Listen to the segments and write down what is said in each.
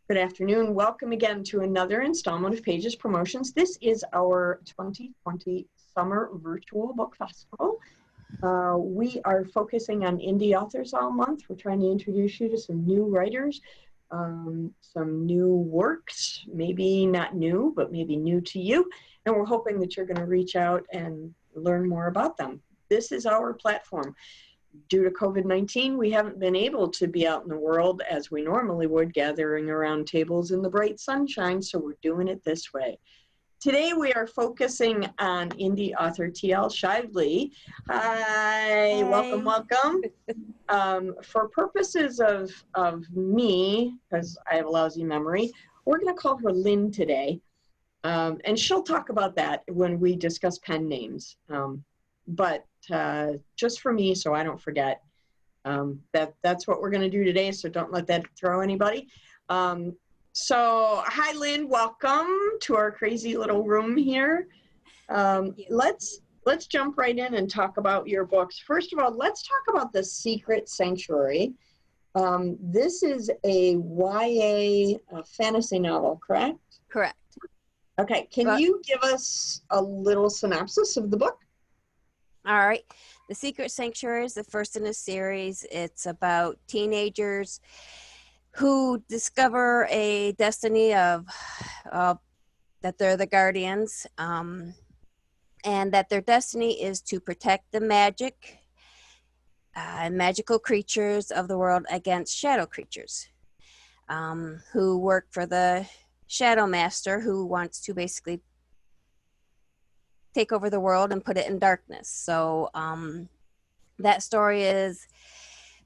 Good afternoon. Welcome again to another installment of Pages Promotions. This is our 2020 Summer Virtual Book Festival. We are focusing on indie authors all month. We're trying to introduce you to some new writers, some new works, maybe not new, but maybe new to you. And we're hoping that you're going to reach out and learn more about them. This is our platform. Due to COVID-19, we haven't been able to be out in the world as we normally would, gathering around tables in the bright sunshine, so we're doing it this way. Today we are focusing on indie author T.L. Shively. Hi, welcome, welcome. For purposes of me, because I have a lousy memory, we're going to call her Lynn today, and she'll talk about that when we discuss pen names. But just for me, so I don't forget, that's what we're going to do today, so don't let that throw anybody. So hi, Lynn, welcome to our crazy little room here. Let's jump right in and talk about your books. First of all, let's talk about The Secret Sanctuary. This is a YA fantasy novel, correct? Correct. Okay, can you give us a little synopsis of the book? All right. The Secret Sanctuary is the first in a series. It's about teenagers who discover a destiny of that they're the guardians, and that their destiny is to protect the magic and magical creatures of the world against shadow creatures, who work for the Shadow Master, who wants to basically take over the world and put it in darkness. So that story is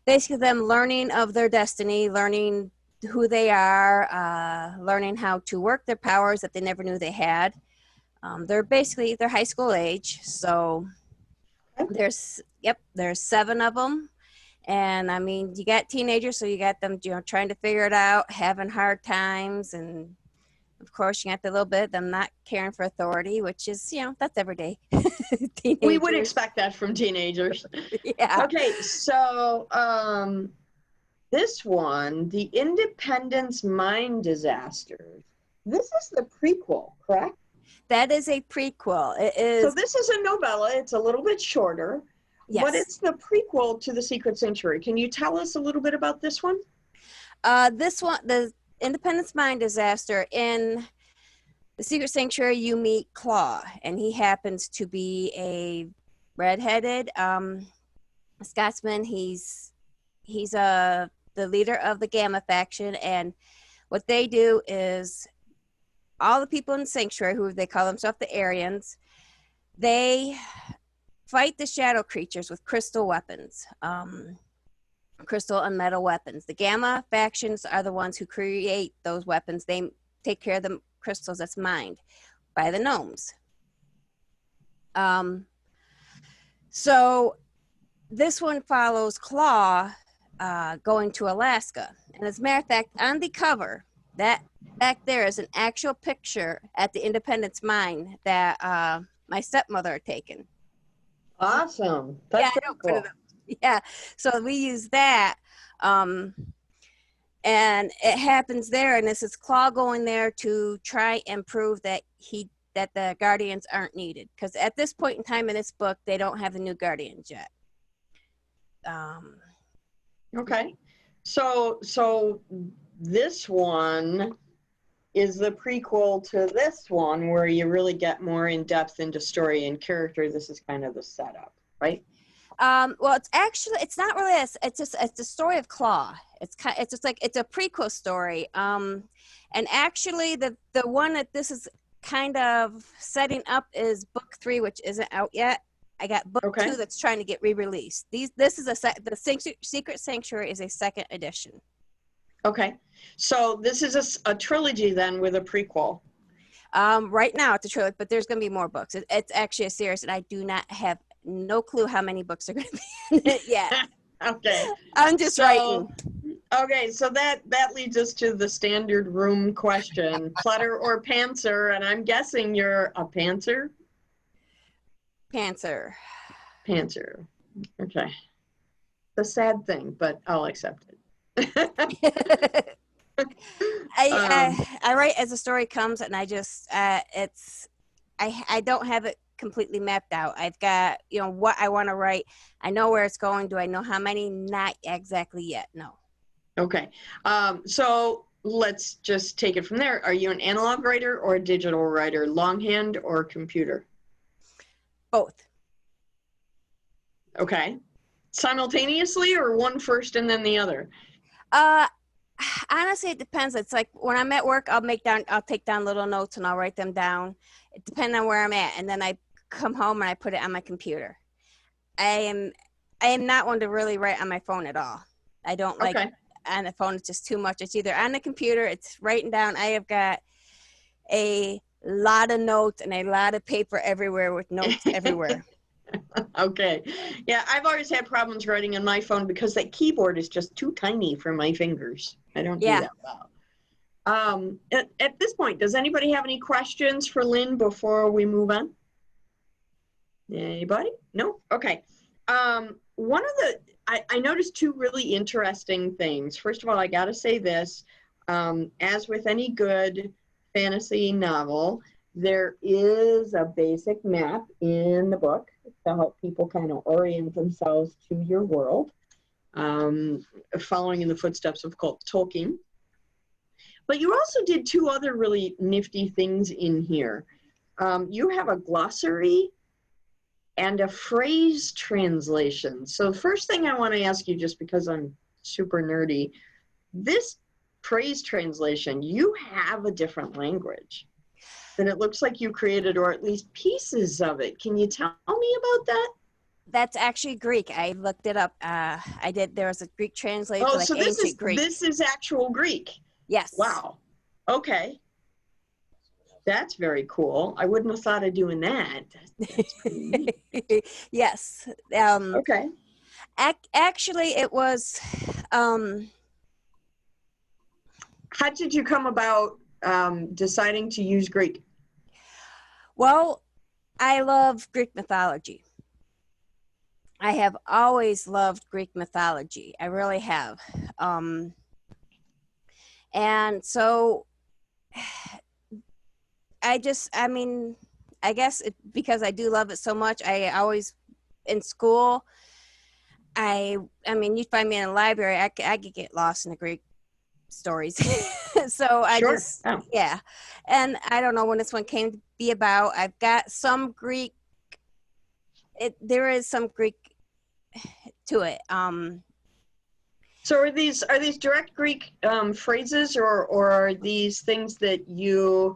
basically them learning of their destiny, learning who they are, learning how to work their powers that they never knew they had. They're high school age. So there's 7 of them. And I mean, you got teenagers, so you got them, trying to figure it out, having hard times, and of course, you got the little bit of them not caring for authority, which is, that's every day. We would expect that from teenagers. Yeah. Okay, so this one, The Independence Mine Disasters. This is the prequel, correct? That is a prequel. It is. So this is a novella. It's a little bit shorter, but it's the prequel to The Secret Sanctuary. Can you tell us a little bit about this one? This one, the Independence Mine Disaster, in The Secret Sanctuary, you meet Claw, and he happens to be a redheaded Scotsman. He's the leader of the Gamma faction, and what they do is all the people in the Sanctuary, who they call themselves the Aryans, they fight the shadow creatures with crystal weapons. Crystal and metal weapons. The Gamma factions are the ones who create those weapons. They take care of the crystals that's mined by the gnomes. So this one follows Claw going to Alaska. And as a matter of fact, on the cover, that back there is an actual picture at the Independence Mine that my stepmother had taken. Awesome. That's pretty cool. Yeah, so we use that, and it happens there, and this is Claw going there to try and prove that the Guardians aren't needed, because at this point in time in this book, they don't have the new Guardians yet. Okay, so this one is the prequel to this one, where you really get more in depth into story and character. This is kind of the setup, right? Well, it's not really it's a story of Claw. It's a prequel story. And actually the one that this is kind of setting up is book 3, which isn't out yet. I got book 2 that's trying to get re-released. This is the Secret Sanctuary is a second edition. Okay. So this is a trilogy then, with a prequel. Right now it's a trilogy, but there's going to be more books. It's actually a series, and I do not have no clue how many books are going to be in it yet. Okay. I'm just writing. Okay, so that leads us to the standard room question: Clutter or Pantser? And I'm guessing you're a Pantser. Pantser. Pantser. Okay. It's a sad thing, but I'll accept it. I I write as the story comes, and I just I don't have it completely mapped out. I've got, what I want to write. I know where it's going. Do I know how many? Not exactly yet. No. Okay. So let's just take it from there. Are you an analog writer or a digital writer? Longhand or computer? Both. Okay. Simultaneously or one first and then the other? Honestly, it depends. It's like when I'm at work, I'll take down little notes and I'll write them down. It depends on where I'm at. And then I come home and I put it on my computer. I am not one to really write on my phone at all. I don't like on the phone. It's just too much. It's either on the computer, it's writing down. I have got a lot of notes and a lot of paper everywhere with notes everywhere. Okay. Yeah, I've always had problems writing on my phone because that keyboard is just too tiny for my fingers. I don't do that well. At this point, does anybody have any questions for Lynn before we move on? Anybody? No? Okay. One of the, I noticed two really interesting things. First of all, I got to say this, as with any good fantasy novel, there is a basic map in the book to help people kind of orient themselves to your world, following in the footsteps of Tolkien. But you also did two other really nifty things in here. You have a glossary and a phrase translation. So first thing I want to ask you, just because I'm super nerdy, this phrase translation, you have a different language that it looks like you created, or at least pieces of it. Can you tell me about that? That's actually Greek. I looked it up. There was a Greek translation, Oh, like so ancient Greek. This is actual Greek? Yes. Wow. Okay. That's very cool. I wouldn't have thought of doing that. That's pretty neat. Yes. Okay. Actually, it was. How did you come about deciding to use Greek? Well, I love Greek mythology. I have always loved Greek mythology. I really have. And so I guess because I do love it so much, I always, in school, you'd find me in a library, I could get lost in the Greek stories. So yeah. And I don't know when this one came to be about. I've got some Greek, there is some Greek to it. So are these direct Greek phrases, or are these things that you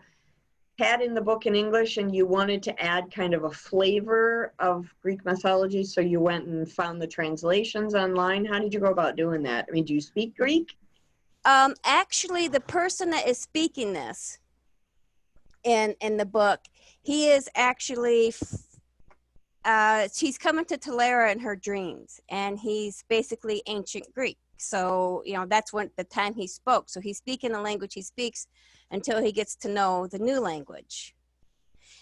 had in the book in English and you wanted to add kind of a flavor of Greek mythology, so you went and found the translations online? How did you go about doing that? I mean, do you speak Greek? Actually, the person that is speaking this in the book, he is actually she's coming to Talara in her dreams, and he's basically ancient Greek. So, that's when the time he spoke. So he's speaking the language he speaks until he gets to know the new language.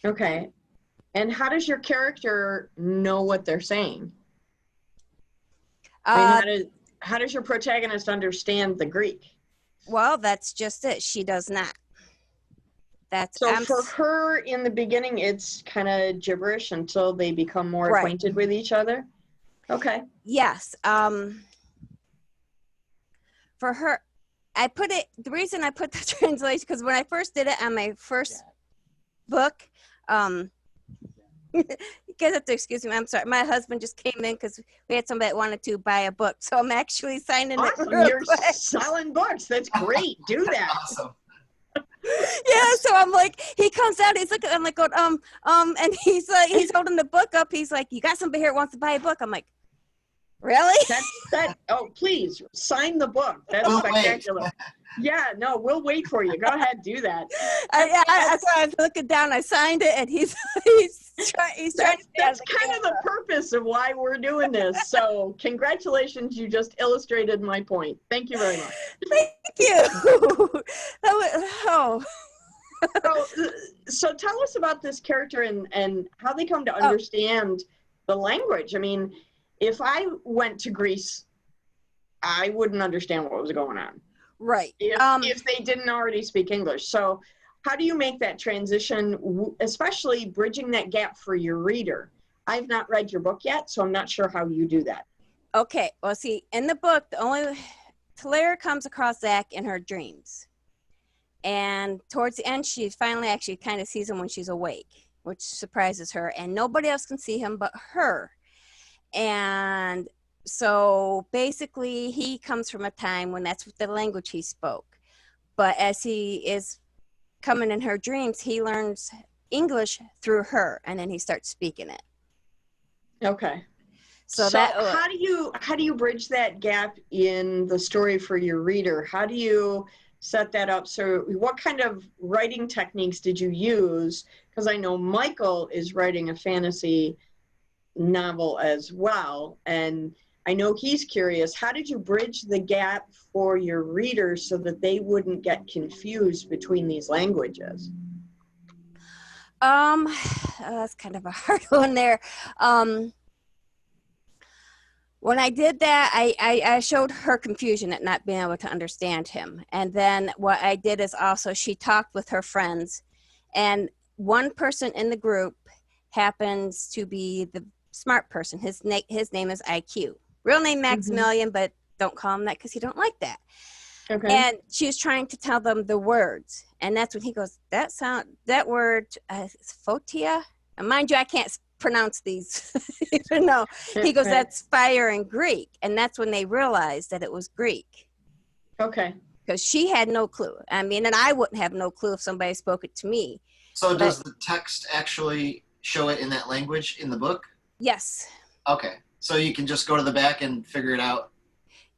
Okay. And how does your character know what they're saying? I mean, how does your protagonist understand the Greek? Well, that's just it. She does not. For her, in the beginning, it's kind of gibberish until they become more acquainted with each other? Okay. Yes. For her, the reason I put the translation, because when I first did it on my first book, you guys have to excuse me, I'm sorry. My husband just came in because we had somebody that wanted to buy a book. So I'm actually signing it real You're quick. selling books. That's great. Do that. Awesome. Yeah, so I'm like, he comes out, he's looking, I'm like, and he's like, he's holding the book up. He's like, you got somebody here that wants to buy a book? I'm like, really? Oh, please sign the book. That's spectacular. Yeah, no, we'll wait for you. Go ahead, do that. That's why I was looking down. I signed it, and he's trying. That's kind of the purpose of why we're doing this. So, congratulations, you just illustrated my point. Thank you very much. Thank you. So tell us about this character and how they come to understand the language. I mean, if I went to Greece, I wouldn't understand what was going on. Right. if they didn't already speak English. So how do you make that transition, especially bridging that gap for your reader? I've not read your book yet, so I'm not sure how you do that. Okay. Well, see, in the book, the only Talara comes across Zach in her dreams. And towards the end, she finally actually kind of sees him when she's awake, which surprises her. And nobody else can see him but her. And so basically, he comes from a time when that's the language he spoke. But as he is coming in her dreams, he learns English through her, and then he starts speaking it. Okay. So how do you bridge that gap in the story for your reader? How do you set that up? So what kind of writing techniques did you use? Because I know Michael is writing a fantasy novel as well, and I know he's curious. How did you bridge the gap for your readers so that they wouldn't get confused between these languages? That's kind of a hard one there. When I did that, I showed her confusion at not being able to understand him. And then what I did is also she talked with her friends, and one person in the group happens to be the smart person. His name is IQ. Real name Maximilian, but don't call him that because you don't like that. Okay. And she was trying to tell them the words, and that's when he goes, that word is fotia. And mind you, I can't pronounce these, even though he goes, that's fire in Greek, and that's when they realized that it was Greek. Okay. Because she had no clue. I mean, and I wouldn't have no clue if somebody spoke it to me. So does the text actually show it in that language in the book? Yes. Okay. So you can just go to the back and figure it out.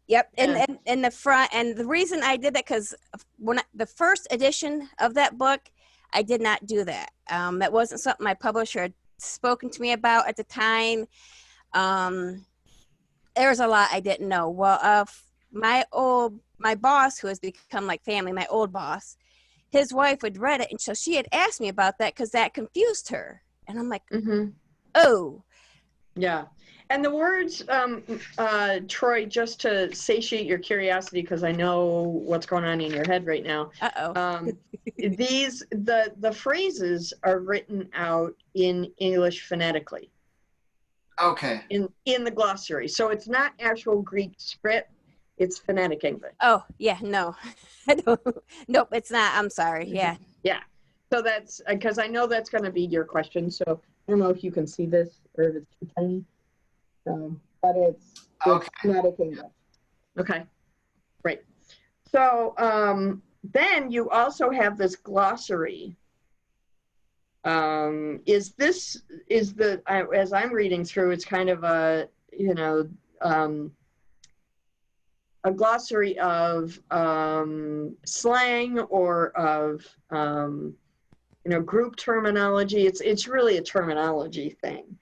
Yep, and in the front, and the reason I did that because when the first edition of that book, I did not do that. That wasn't something my publisher had spoken to me about at the time. There was a lot I didn't know. Well, my boss, who has become like family, my old boss, his wife had read it, and so she had asked me about that because that confused her, and I'm like, oh. Yeah. And the words, Troy, just to satiate your curiosity, because I know what's going on in your head right now. The phrases are written out in English phonetically. Okay. In the glossary. So it's not actual Greek script, it's phonetic English. Oh, yeah, no. I don't, nope, it's not. I'm sorry. Yeah. Yeah. So that's, because I know that's going to be your question. So I don't know if you can see this or if it's too tiny. But it's phonetic English. Okay, great. So then you also have this glossary. As I'm reading through, it's kind of a glossary of slang or of group terminology. It's really a terminology thing.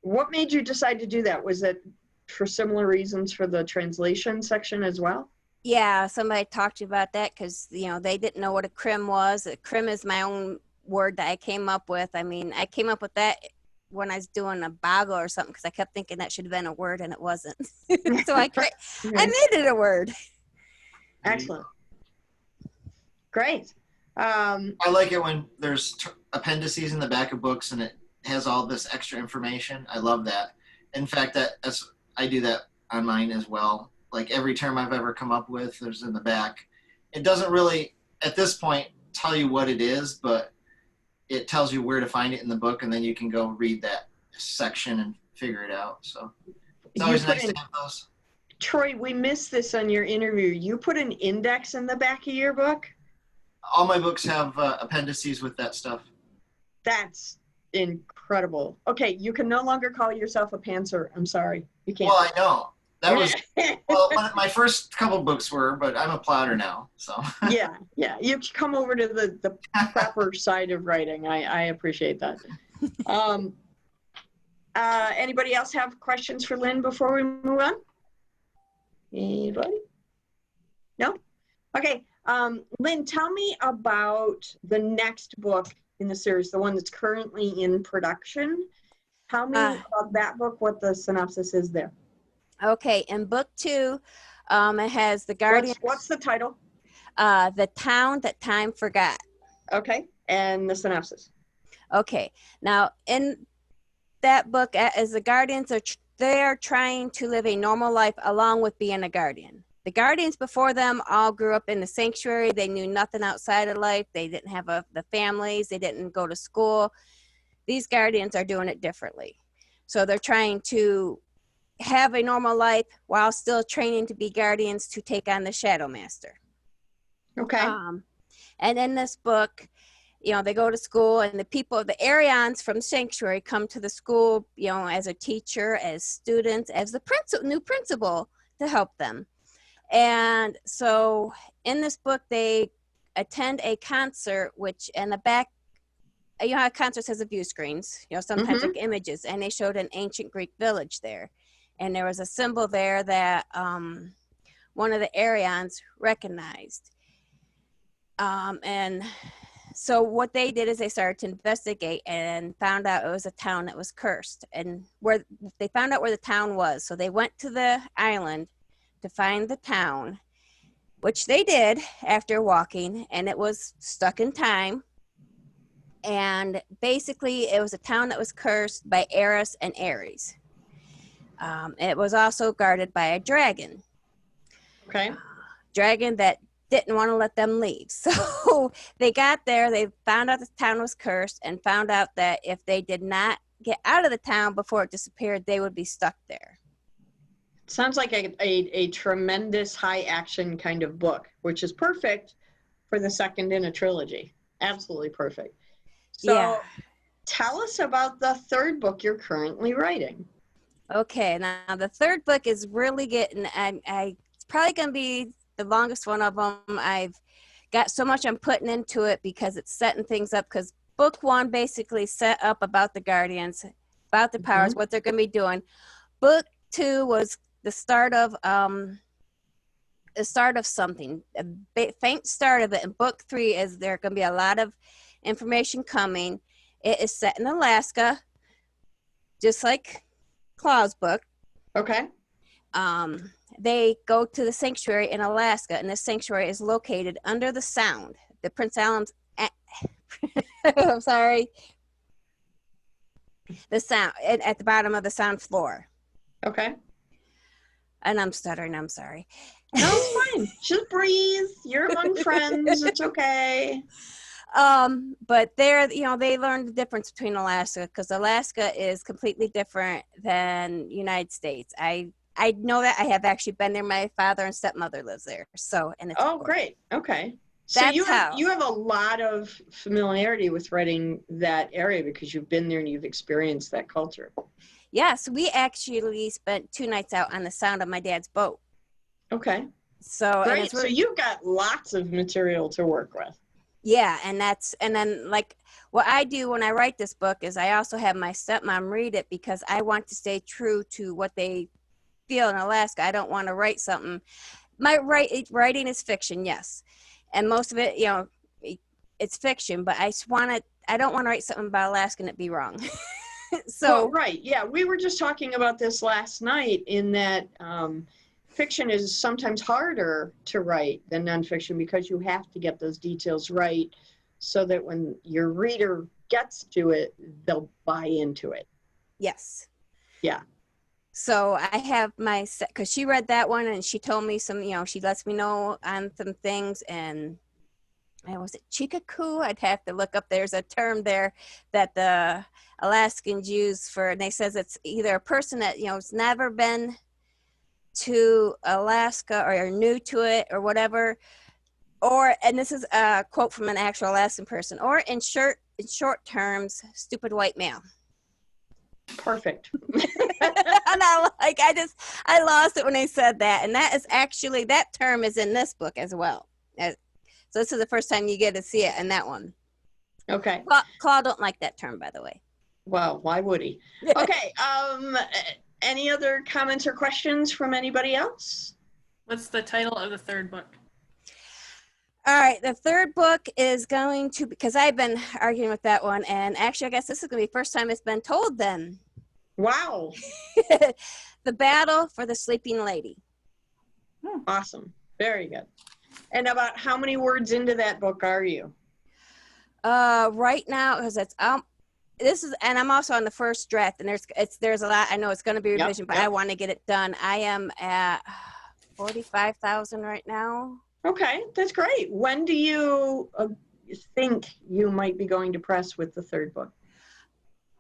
What made you decide to do that? Was it for similar reasons for the translation section as well? Yeah, somebody talked to you about that because, they didn't know what a crim was. A crim is my own word that I came up with. I mean, I came up with that when I was doing a boggle or something because I kept thinking that should have been a word and it wasn't. So I made it a word. Excellent. Great. I like it when there's appendices in the back of books and it has all this extra information. I love that. In fact, I do that on mine as well. Like every term I've ever come up with, there's in the back. It doesn't really, at this point, tell you what it is, but it tells you where to find it in the book, and then you can go read that section and figure it out. So it's always nice to have those. Troy, we missed this on your interview. You put an index in the back of your book? All my books have appendices with that stuff. That's incredible. Okay, you can no longer call yourself a pantser. I'm sorry. You can't. Well, I know. That was, my first couple books were, but I'm a plotter now, so. Yeah. You come over to the proper side of writing. I appreciate that. Anybody else have questions for Lynn before we move on? Anybody? No? Okay. Lynn, tell me about the next book in the series, the one that's currently in production. Tell me about that book, what the synopsis is there. Okay, in book 2, It has the Guardian, What's the title? The Town That Time Forgot. Okay, and the synopsis. Okay, now in that book, as the Guardians they're trying to live a normal life along with being a Guardian. The Guardians before them all grew up in the sanctuary. They knew nothing outside of life. They didn't have the families. They didn't go to school. These Guardians are doing it differently. So they're trying to have a normal life while still training to be Guardians to take on the Shadow Master. Okay. And in this book, they go to school, and the Arians from Sanctuary come to the school, as a teacher, as students, as the new principal to help them. And so in this book, they attend a concert, which in the back, how concerts has a view screens, sometimes like images, and they showed an ancient Greek village there. And there was a symbol there that one of the Arians recognized. And so what they did is they started to investigate and found out it was a town that was cursed, and where they found out where the town was. So they went to the island to find the town, which they did after walking, and it was stuck in time. And basically it was a town that was cursed by Eris and Ares. It was also guarded by a dragon. Okay. Dragon that didn't want to let them leave. So they got there, they found out the town was cursed, and found out that if they did not get out of the town before it disappeared, they would be stuck there. Sounds like a tremendous high action kind of book, which is perfect for the second in a trilogy. Absolutely perfect. So Yeah. Tell us about the third book you're currently writing. Okay, now the third book is really getting, it's probably going to be the longest one of them. I've got so much I'm putting into it because it's setting things up, because book one basically set up about the Guardians, about the powers, what they're going to be doing. Book two was the start of something, a faint start of it. And book three is there going to be a lot of information coming. It is set in Alaska, just like Claw's book. Okay. They go to the sanctuary in Alaska, and this sanctuary is located under the Sound, the Prince Allen's. I'm sorry. The Sound at the bottom of the Sound floor. Okay. And I'm stuttering. I'm sorry. No, it's fine. Just breathe. You're among friends. It's okay. But there, they learned the difference between Alaska, because Alaska is completely different than United States. I know that. I have actually been there. My father and stepmother lives there. So, and it's great. Okay. So That's you have a lot of familiarity with writing that area because you've been there and you've experienced that culture. Yes, we actually spent 2 nights out on the Sound of my dad's boat. Okay. So great. So you've got lots of material to work with. Yeah, and then like what I do when I write this book is I also have my stepmom read it, because I want to stay true to what they feel in Alaska. I don't want to write something. My writing is fiction, yes, and most of it, it's fiction. But I don't want to write something about Alaska and it be wrong. So right, yeah, we were just talking about this last night, in that fiction is sometimes harder to write than nonfiction, because you have to get those details right so that when your reader gets to it, they'll buy into it. Yes. Yeah. So I have because she read that one and she told me some, she lets me know on some things. And was it Chikaku? I'd have to look up. There's a term there that the Alaskans use for, and they says it's either a person that, has never been to Alaska or are new to it or whatever, or, and this is a quote from an actual Alaskan person, or in short terms, stupid white male. Perfect. And I lost it when they said that. And that is actually, that term is in this book as well. So this is the first time you get to see it in that one. Okay. Claw don't like that term, by the way. Well, why would he? Okay. Any other comments or questions from anybody else? What's the title of the third book? All right, the third book is going to, because I've been arguing with that one, and actually I guess this is going to be the first time it's been told then. Wow. The Battle for the Sleeping Lady. Awesome. Very good. And about how many words into that book are you? Right now, because it's this is, and I'm also on the first draft, and there's a lot. I know it's going to be revision, but I want to get it done. I am at 45,000 right now. Okay, that's great. When do you think you might be going to press with the third book?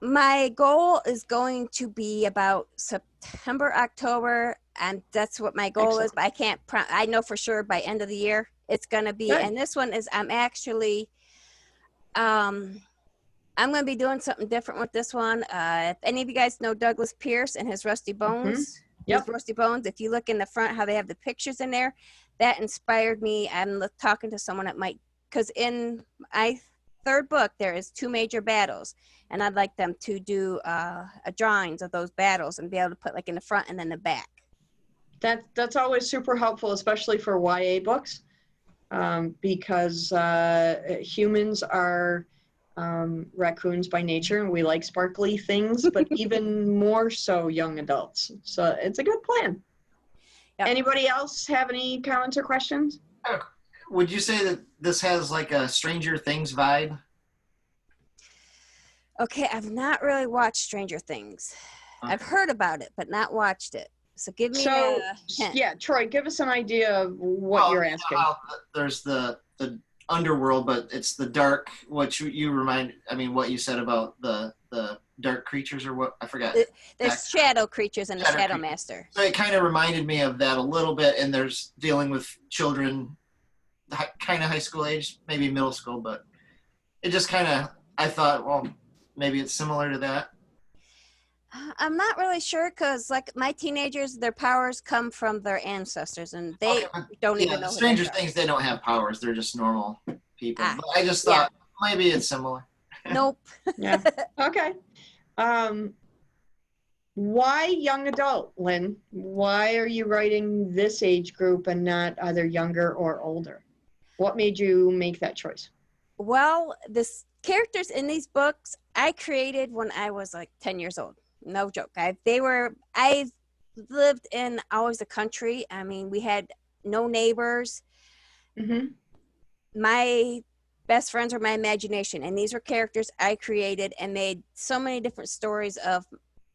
My goal is going to be about September, October, and that's what my goal is. But I can't. I know for sure by end of the year it's going to be. Good. And this one is. I'm actually. I'm going to be doing something different with this one. If any of you guys know Douglas Pierce and his Rusty Bones, his Rusty Bones, if you look in the front, how they have the pictures in there, that inspired me. I'm talking to someone that might, because in my third book, there is 2 major battles, and I'd like them to do a drawings of those battles and be able to put like in the front and then the back. That's always super helpful, especially for YA books, because humans are raccoons by nature, and we like sparkly things, but even more so young adults. So it's a good plan. Yep. Anybody else have any comments or questions? Would you say that this has like a Stranger Things vibe? Okay, I've not really watched Stranger Things. Okay. I've heard about it, but not watched it. So give me a hint. Yeah, Troy, give us an idea of what you're asking. There's the underworld, but it's the dark, what what you said about the dark creatures, or what, I forgot. There's shadow creatures and the Shadow Master. So it kind of reminded me of that a little bit, and there's dealing with children, kind of high school age, maybe middle school, but it just kind of, I thought, well, maybe it's similar to that. I'm not really sure, because like my teenagers, their powers come from their ancestors, and they don't even know. Stranger Things, they don't have powers; they're just normal people. But I just thought maybe it's similar. Nope. Yeah. Okay. Why young adult, Lynn? Why are you writing this age group and not either younger or older? What made you make that choice? Well, the characters in these books I created when I was like 10 years old. No joke. I lived in always the country. I mean, we had no neighbors. Mm-hmm. My best friends were my imagination, and these were characters I created and made so many different stories of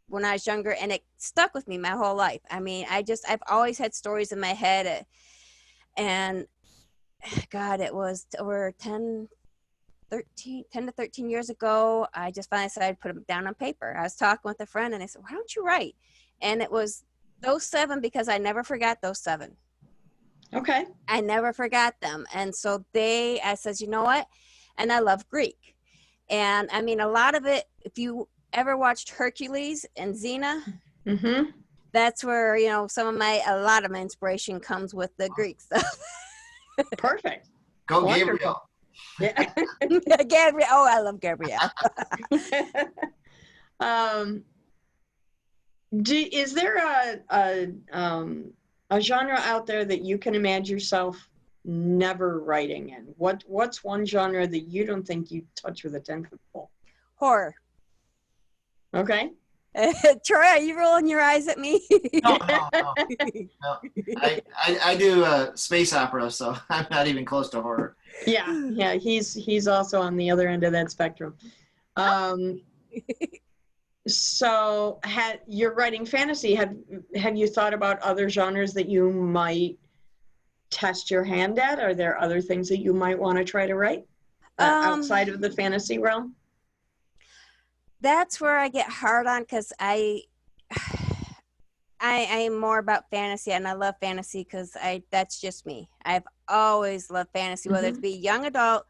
when I was younger, and it stuck with me my whole life. I mean, I've always had stories in my head, and God, it was over 10 to 13 years ago, I just finally decided to put them down on paper. I was talking with a friend, and I said, why don't you write? And it was those 7, because I never forgot those 7. Okay. I never forgot them. And so I says, you know what? And I love Greek. And I mean, a lot of it, if you ever watched Hercules and Xena, mm-hmm. That's where, a lot of my inspiration comes with the Greek stuff. Perfect. Go Gabriel. Yeah. Gabriel. Oh, I love Gabriel. Is there a genre out there that you can imagine yourself never writing in? What's one genre that you don't think you'd touch with a 10-foot pole? Horror. Okay. Troy, are you rolling your eyes at me? No. I do space opera, so I'm not even close to horror. Yeah. He's also on the other end of that spectrum. So, you're writing fantasy. Have you thought about other genres that you might test your hand at? Are there other things that you might want to try to write outside of the fantasy realm? That's where I get hard on, because I am more about fantasy, and I love fantasy because that's just me. I've always loved fantasy, whether it be young adult,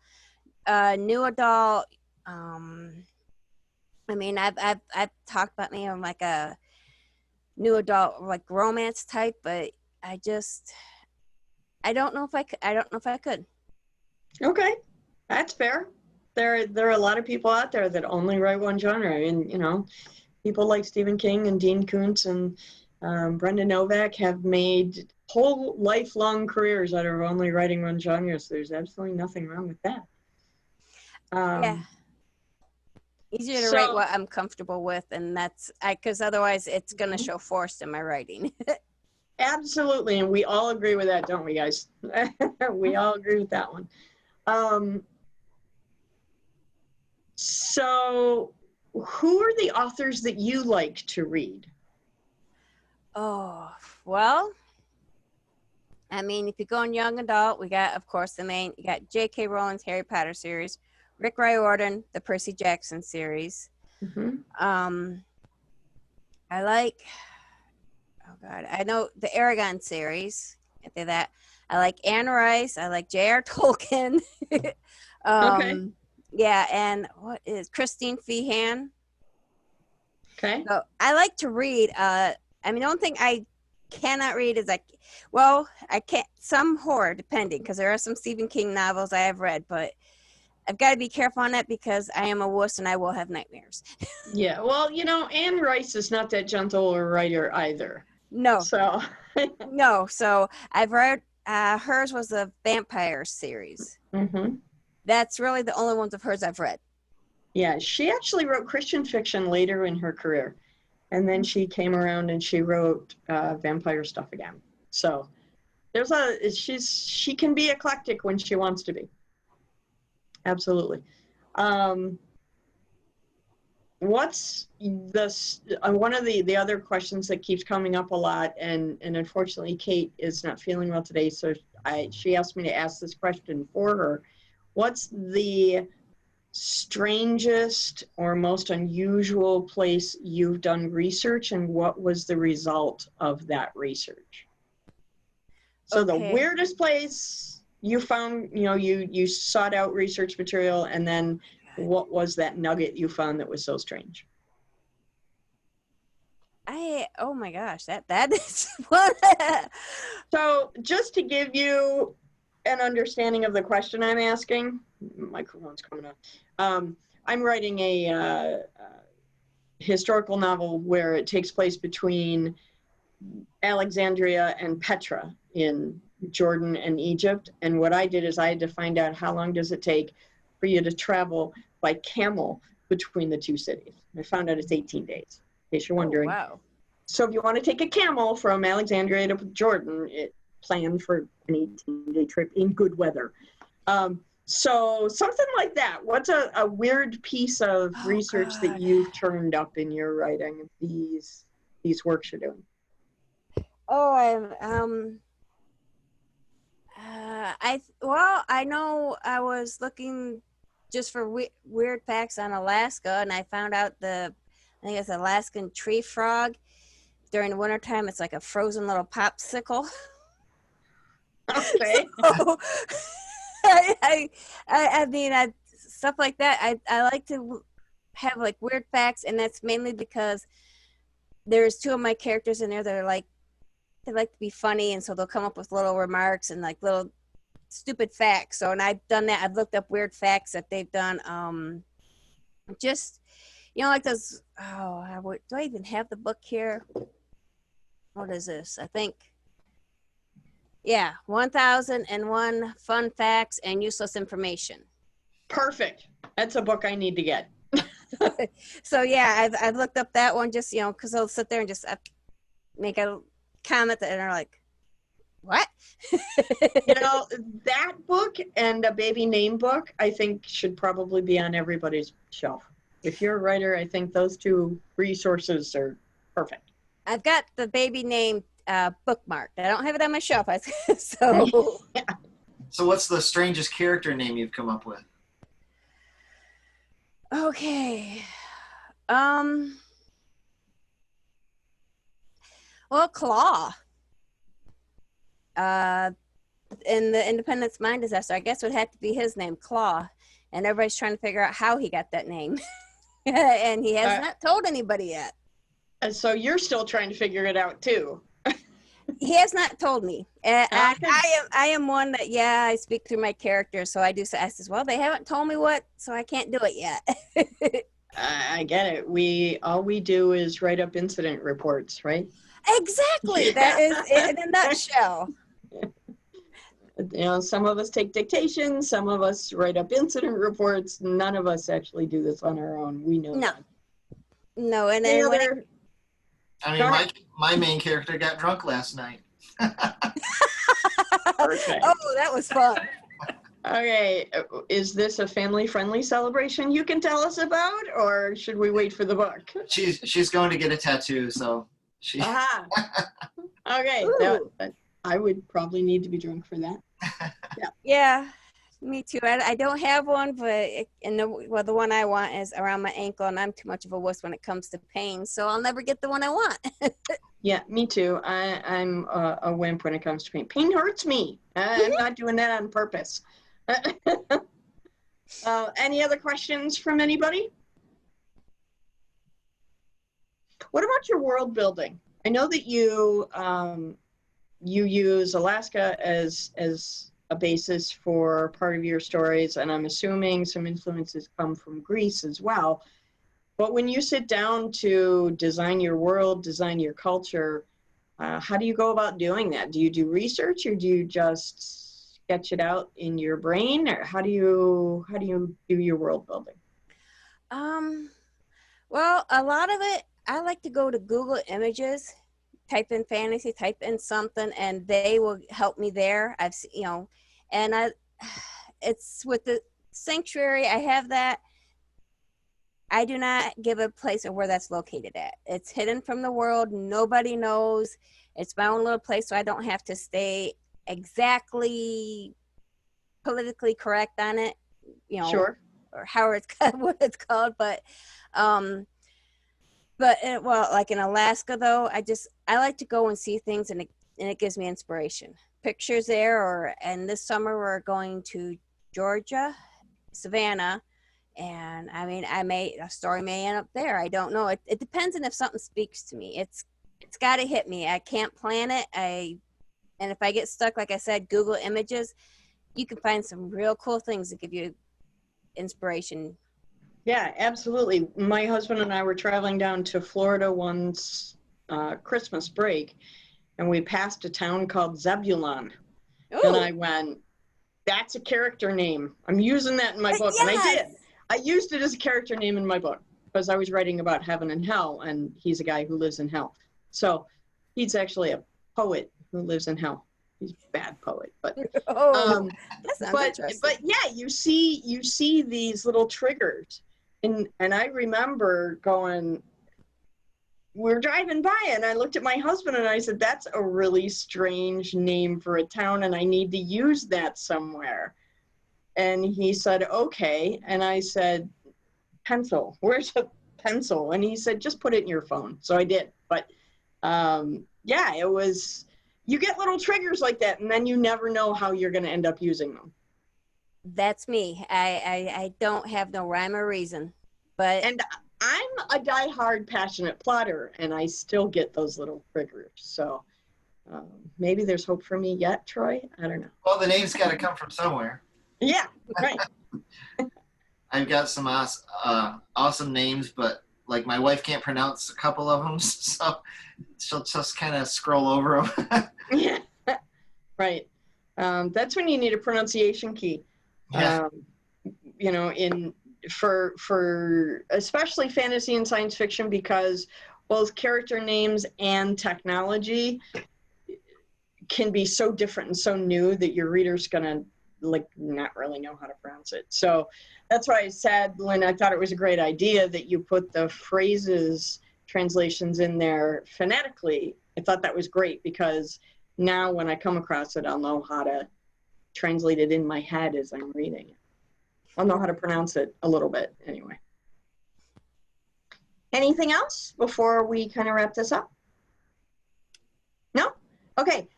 new adult. I mean, I've talked about me on like a new adult, like romance type, but I don't know if I could. Okay, that's fair. There are a lot of people out there that only write one genre, and people like Stephen King and Dean Koontz and Brenda Novak have made whole lifelong careers out of only writing one genre. So there's absolutely nothing wrong with that. Easier to write what I'm comfortable with, and that's because otherwise it's going to show forced in my writing. Absolutely, and we all agree with that, don't we, guys? We all agree with that one. So, who are the authors that you like to read? Oh, well, I mean, if you go in young adult, we got, of course, you got J.K. Rowling's Harry Potter series, Rick Riordan, the Percy Jackson series. Mm-hmm. I like, oh God, I know the Aragon series. I did that. I like Anne Rice. I like J.R. Tolkien. Okay. Yeah, and what is Christine Feehan? Okay. So I like to read. I mean, the only thing I cannot read is I can't, some horror, depending, because there are some Stephen King novels I have read, but I've got to be careful on that because I am a wuss and I will have nightmares. Yeah. Well, Anne Rice is not that gentle a writer either. No, So. no. So I've read, hers was the Vampire series. Mm-hmm. That's really the only ones of hers I've read. Yeah, she actually wrote Christian fiction later in her career. And then she came around and she wrote vampire stuff again. So she can be eclectic when she wants to be. Absolutely. What's one of the other questions that keeps coming up a lot, and unfortunately Kate is not feeling well today, so she asked me to ask this question for her. What's the strangest or most unusual place you've done research, and what was the result of that research? So the Okay. weirdest place you found, you sought out research material, and then what was that nugget you found that was so strange? Oh my gosh, that is what. So just to give you an understanding of the question I'm asking, microphone's coming up. I'm writing a historical novel where it takes place between Alexandria and Petra in Jordan and Egypt. And what I did is I had to find out how long does it take for you to travel by camel between the two cities. I found out it's 18 days, in case you're wondering. Oh, wow. So if you want to take a camel from Alexandria to Jordan, it planned for an 18-day trip in good weather. So something like that. What's a weird piece of research that you've turned up in your writing, these works you're doing? Oh, I know I was looking just for weird facts on Alaska, and I found out I think it's Alaskan tree frog. During the wintertime, it's like a frozen little popsicle. Okay. So, I mean, stuff like that. I like to have like weird facts, and that's mainly because there's two of my characters in there that are like, they like to be funny, and so they'll come up with little remarks and like little stupid facts. So, and I've done that. I've looked up weird facts that they've done. Just, like those. Oh, do I even have the book here? What is this? I think. Yeah, 1001 fun facts and useless information. Perfect. That's a book I need to get. So yeah, I've looked up that one just because they'll sit there and just make a comment that they're like, what? That book and a baby name book, I think, should probably be on everybody's shelf. If you're a writer, I think those two resources are perfect. I've got the baby name bookmarked. I don't have it on my shelf. So. Yeah. So what's the strangest character name you've come up with? Okay. Well, Claw. In the Independence Mine Disaster, I guess would have to be his name, Claw. And everybody's trying to figure out how he got that name. And he has not told anybody yet. And so you're still trying to figure it out too. He has not told me. I am one that, I speak through my character. So I says, well, they haven't told me what, so I can't do it yet. I get it. All we do is write up incident reports, right? Exactly. That is it in a nutshell. Some of us take dictation, some of us write up incident reports. None of us actually do this on our own. We know that. No, and Any then other... I mean, my main character got drunk last night. Perfect. Oh, that was fun. Okay, is this a family-friendly celebration you can tell us about, or should we wait for the book? She's going to get a tattoo, so she. Aha. Okay, I would probably need to be drunk for that. Yeah, me too. I don't have one, but the one I want is around my ankle, and I'm too much of a wuss when it comes to pain, so I'll never get the one I want. Yeah, me too. I'm a wimp when it comes to pain. Pain hurts me. I'm not doing that on purpose. Any other questions from anybody? What about your world building? I know that you use Alaska as a basis for part of your stories, and I'm assuming some influences come from Greece as well. But when you sit down to design your world, design your culture, how do you go about doing that? Do you do research, or do you just sketch it out in your brain, or how do you do your world building? Well, a lot of it, I like to go to Google Images, type in fantasy, type in something, and they will help me there. I've seen, and it's with the sanctuary. I have that. I do not give a place of where that's located at. It's hidden from the world. Nobody knows. It's my own little place, so I don't have to stay exactly politically correct on it, Sure. or how it's what it's called. But like in Alaska, though, I like to go and see things, and it gives me inspiration. Pictures there, and this summer we're going to Georgia, Savannah. And I mean, a story may end up there. I don't know. It depends on if something speaks to me. It's got to hit me. I can't plan it. And if I get stuck, like I said, Google Images, you can find some real cool things that give you inspiration. Yeah, absolutely. My husband and I were traveling down to Florida once Christmas break, and we passed a town called Zebulon. Ooh. And I went, that's a character name. I'm using that in my book. Yes! And I did. I used it as a character name in my book because I was writing about heaven and hell, and he's a guy who lives in hell. So he's actually a poet who lives in hell. He's a bad poet, but that sounds interesting. but yeah, you see these little triggers, and I remember going, we're driving by, and I looked at my husband and I said, that's a really strange name for a town, and I need to use that somewhere. And he said, okay. And I said, pencil, where's a pencil? And he said, just put it in your phone. So I did. But yeah, it was, you get little triggers like that, and then you never know how you're going to end up using them. That's me. I don't have no rhyme or reason. And I'm a diehard passionate plotter, and I still get those little triggers. So maybe there's hope for me yet, Troy. I don't know. Well, the name's got to come from somewhere. Yeah, right. I've got some awesome names, but like my wife can't pronounce a couple of them, so she'll just kind of scroll over them. Yeah, right. That's when you need a pronunciation key. Yeah. For especially fantasy and science fiction, because both character names and technology can be so different and so new that your reader's gonna not really know how to pronounce it. So that's why I said, Lynn, I thought it was a great idea that you put the phrases translations in there phonetically. I thought that was great, because now when I come across it, I'll know how to translate it in my head as I'm reading it. I'll know how to pronounce it a little bit anyway. Anything else before we kind of wrap this up? No? Okay.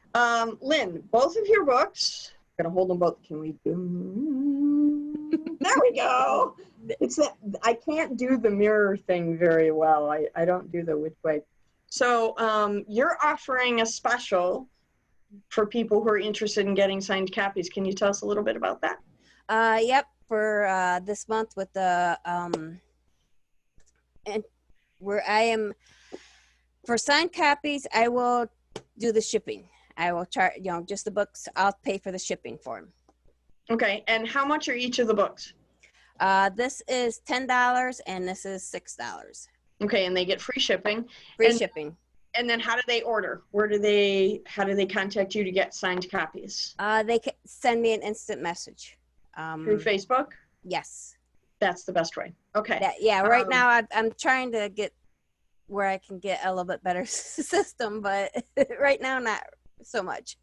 Lynn, both of your books, I'm gonna hold them both. Can we do? There we go. It's that I can't do the mirror thing very well. I don't do the which way. So you're offering a special for people who are interested in getting signed copies. Can you tell us a little bit about that? Yep. For this month with the and where I am for signed copies, I will do the shipping. I will charge, just the books. I'll pay for the shipping for them. Okay, and how much are each of the books? This is $10 and this is $6. Okay, and they get free shipping. Free shipping. And then how do they order? How do they contact you to get signed copies? They can send me an instant message. Through Facebook? Yes. That's the best way. Okay. Right now I'm trying to get where I can get a little bit better system, but right now not so much.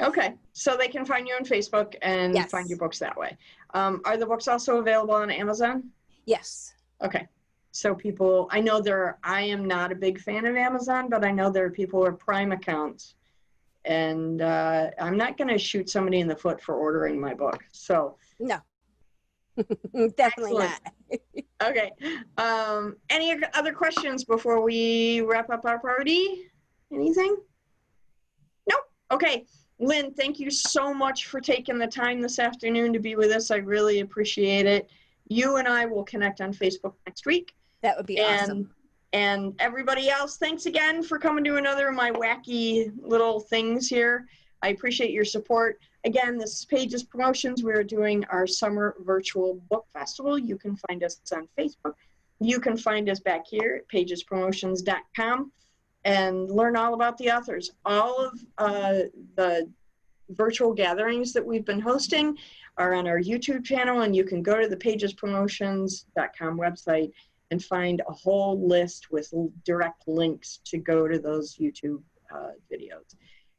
Okay, so they can find you on Facebook and Yes. find your books that way. Are the books also available on Amazon? Yes. Okay, so people, I am not a big fan of Amazon, but I know there are people with Prime accounts, and I'm not going to shoot somebody in the foot for ordering my book. So No. Definitely Excellent. not. Okay, any other questions before we wrap up our party? Anything? Nope. Okay. Lynn, thank you so much for taking the time this afternoon to be with us. I really appreciate it. You and I will connect on Facebook next week. That would be awesome. And everybody else, thanks again for coming to another of my wacky little things here. I appreciate your support. Again, this is Pages Promotions. We're doing our summer virtual book festival. You can find us on Facebook. You can find us back here at pagespromotions.com. and learn all about the authors. All of the virtual gatherings that we've been hosting are on our YouTube channel, and you can go to the pagespromotions.com website and find a whole list with direct links to go to those YouTube videos.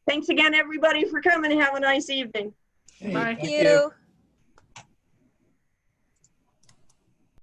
Thanks again, everybody, for coming. Have a nice evening. Bye. Thank you.